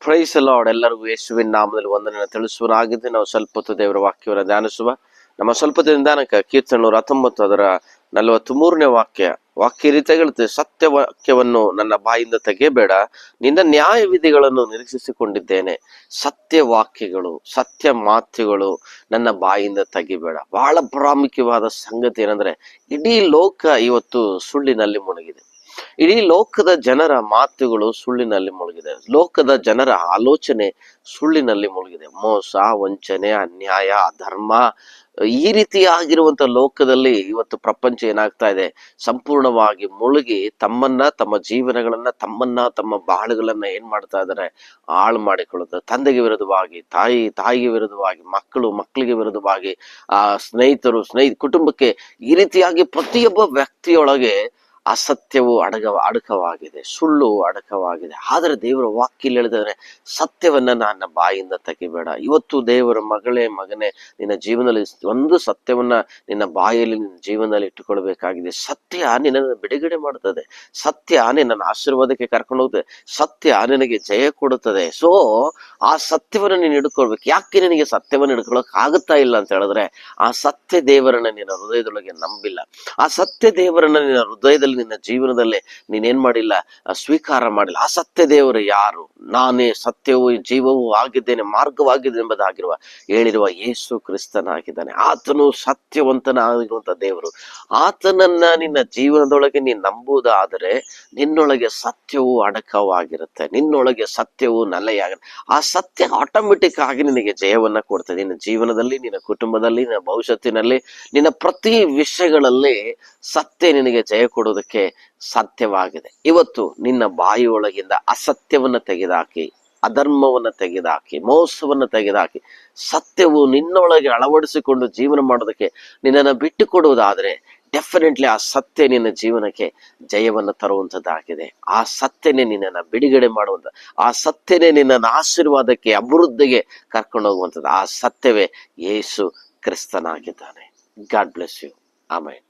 Price lord. ಎಲ್ಲರಿಗೂ ಯೇಸುವಿನ ನಾಮದಲ್ಲಿ ವಂದನೆಯನ್ನು ತಿಳಿಸುವನಾಗಿದ್ದು ನಾವು ಸ್ವಲ್ಪ ಹೊತ್ತು ದೇವರ ವಾಕ್ಯವನ್ನು ಧ್ಯಾನಿಸುವ. ನಮ್ಮ ಸ್ವಲ್ಪ ಹೊತ್ತಿನ ನಿಧಾನಕ್ಕೆ ಕೀರ್ತನೆ 119 ಅದರ 43ನೇ ವಾಕ್ಯ ರೀತಿ ಹೇಳುತ್ತೆ, ಸತ್ಯವಾಕ್ಯವನ್ನು ನನ್ನ ಬಾಯಿಂದ ತೆಗೆಯಬೇಡ, ನಿನ್ನ ನ್ಯಾಯ ವಿಧಿಗಳನ್ನು ನಿರೀಕ್ಷಿಸಿಕೊಂಡಿದ್ದೇನೆ. ಸತ್ಯವಾಕ್ಯಗಳು, ಸತ್ಯ ಮಾತುಗಳು ನನ್ನ ಬಾಯಿಂದ ತೆಗಿಬೇಡ. ಬಹಳ ಪ್ರಾಮುಖ್ಯವಾದ ಸಂಗತಿ ಏನಂದ್ರೆ, ಇಡೀ ಲೋಕ ಇವತ್ತು ಸುಳ್ಳಿನಲ್ಲಿ ಮುಳುಗಿದೆ. ಇಡೀ ಲೋಕದ ಜನರ ಮಾತುಗಳು ಸುಳ್ಳಿನಲ್ಲಿ ಮುಳುಗಿದೆ. ಲೋಕದ ಜನರ ಆಲೋಚನೆ ಸುಳ್ಳಿನಲ್ಲಿ ಮುಳುಗಿದೆ. ಮೋಸ, ವಂಚನೆ, ಅನ್ಯಾಯ, ಅಧರ್ಮ, ಈ ರೀತಿಯಾಗಿರುವಂತ ಲೋಕದಲ್ಲಿ ಇವತ್ತು ಪ್ರಪಂಚ ಏನಾಗ್ತಾ ಇದೆ, ಸಂಪೂರ್ಣವಾಗಿ ಮುಳುಗಿ ತಮ್ಮ ಜೀವನಗಳನ್ನ, ತಮ್ಮ ಬಾಳುಗಳನ್ನ ಏನ್ ಮಾಡ್ತಾ ಇದ್ದಾರೆ, ಹಾಳು ಮಾಡಿಕೊಳ್ಳುತ್ತೆ. ತಂದೆಗೆ ವಿರುದ್ಧವಾಗಿ, ತಾಯಿಗೆ ವಿರುದ್ಧವಾಗಿ, ಮಕ್ಕಳಿಗೆ ವಿರುದ್ಧವಾಗಿ, ಸ್ನೇಹಿತರು ಕುಟುಂಬಕ್ಕೆ, ಈ ರೀತಿಯಾಗಿ ಪ್ರತಿಯೊಬ್ಬ ವ್ಯಕ್ತಿಯೊಳಗೆ ಅಸತ್ಯವು ಅಡಕವಾಗಿದೆ, ಸುಳ್ಳು ಅಡಕವಾಗಿದೆ. ಆದರೆ ದೇವರ ವಾಕ್ಯ ಹೇಳಿದರೆ, ಸತ್ಯವನ್ನ ನನ್ನ ಬಾಯಿಂದ ತೆಗಿಬೇಡ. ಇವತ್ತು ದೇವರ ಮಗನೇ, ನಿನ್ನ ಜೀವನದಲ್ಲಿ ಒಂದು ಸತ್ಯವನ್ನ ನಿನ್ನ ಬಾಯಲ್ಲಿ, ನಿನ್ನ ಜೀವನದಲ್ಲಿ ಇಟ್ಟುಕೊಳ್ಬೇಕಾಗಿದೆ. ಸತ್ಯ ನಿನ್ನನ್ನು ಬಿಡುಗಡೆ ಮಾಡುತ್ತದೆ. ಸತ್ಯ ನಿನ್ನನ್ನು ಆಶೀರ್ವಾದಕ್ಕೆ ಕರ್ಕೊಂಡು ಹೋಗ್ತದೆ. ಸತ್ಯ ನಿನಗೆ ಜಯ ಕೊಡುತ್ತದೆ. ಸೊ ಆ ಸತ್ಯವನ್ನು ನೀನು ಹಿಡ್ಕೊಳ್ಬೇಕು. ಯಾಕೆ ನಿನಗೆ ಸತ್ಯವನ್ನು ಹಿಡ್ಕೊಳಕ್ ಆಗುತ್ತಾ ಇಲ್ಲ ಅಂತ ಹೇಳಿದ್ರೆ, ಆ ಸತ್ಯ ದೇವರನ್ನ ನಿನ್ನ ಹೃದಯದೊಳಗೆ ನಂಬಿಲ್ಲ. ಆ ಸತ್ಯ ದೇವರನ್ನ ನಿನ್ನ ಹೃದಯದಲ್ಲಿ, ನಿನ್ನ ಜೀವನದಲ್ಲಿ ನೀನೇನ್ ಮಾಡಿಲ್ಲ, ಸ್ವೀಕಾರ ಮಾಡಿಲ್ಲ. ಆ ಸತ್ಯ ದೇವರು ಯಾರು? ನಾನೇ ಸತ್ಯವೂ ಜೀವವೂ ಆಗಿದ್ದೇನೆ, ಮಾರ್ಗವಾಗಿದ್ದೇನೆ ಎಂಬುದಾಗಿರುವ ಹೇಳಿರುವ ಯೇಸು ಕ್ರಿಸ್ತನಾಗಿದ್ದಾನೆ. ಆತನು ಸತ್ಯವಂತನಾಗಿರುವಂತ ದೇವರು. ಆತನನ್ನ ನಿನ್ನ ಜೀವನದೊಳಗೆ ನೀನು ನಂಬುವುದಾದರೆ ನಿನ್ನೊಳಗೆ ಸತ್ಯವು ಅಡಕವಾಗಿರುತ್ತೆ, ನಿನ್ನೊಳಗೆ ಸತ್ಯವು ನೆಲೆಯಾಗುತ್ತೆ. ಆ ಸತ್ಯ ಆಟೋಮೆಟಿಕ್ ಆಗಿ ನಿನಗೆ ಜಯವನ್ನ ಕೊಡ್ತದೆ. ನಿನ್ನ ಜೀವನದಲ್ಲಿ, ನಿನ್ನ ಕುಟುಂಬದಲ್ಲಿ, ನಿನ್ನ ಭವಿಷ್ಯತ್ತಿನಲ್ಲಿ, ನಿನ್ನ ಪ್ರತಿ ವಿಷಯಗಳಲ್ಲಿ ಸತ್ಯ ನಿನಗೆ ಜಯ ಕೊಡೋದಕ್ಕೆ ಸಾಧ್ಯವಾಗಿದೆ. ಇವತ್ತು ನಿನ್ನ ಬಾಯಿಯೊಳಗಿಂದ ಅಸತ್ಯವನ್ನ ತೆಗೆದುಹಾಕಿ, ಅಧರ್ಮವನ್ನ ತೆಗೆದುಹಾಕಿ, ಮೋಸವನ್ನ ತೆಗೆದುಹಾಕಿ, ಸತ್ಯವು ನಿನ್ನೊಳಗೆ ಅಳವಡಿಸಿಕೊಂಡು ಜೀವನ ಮಾಡೋದಕ್ಕೆ ನಿನ್ನನ್ನು ಬಿಟ್ಟು ಕೊಡುವುದಾದ್ರೆ, ಡೆಫಿನೆಟ್ಲಿ ಆ ಸತ್ಯ ನಿನ್ನ ಜೀವನಕ್ಕೆ ಜಯವನ್ನು ತರುವಂಥದ್ದಾಗಿದೆ. ಆ ಸತ್ಯನೇ ನಿನ್ನನ್ನು ಬಿಡುಗಡೆ ಮಾಡುವಂಥ, ಆ ಸತ್ಯನೇ ನಿನ್ನನ್ನು ಆಶೀರ್ವಾದಕ್ಕೆ, ಅಭಿವೃದ್ಧಿಗೆ ಕರ್ಕೊಂಡು ಹೋಗುವಂಥದ್ದು. ಆ ಸತ್ಯವೇ ಯೇಸು ಕ್ರಿಸ್ತನಾಗಿದ್ದಾನೆ. God bless you. ಆಮೆನ್.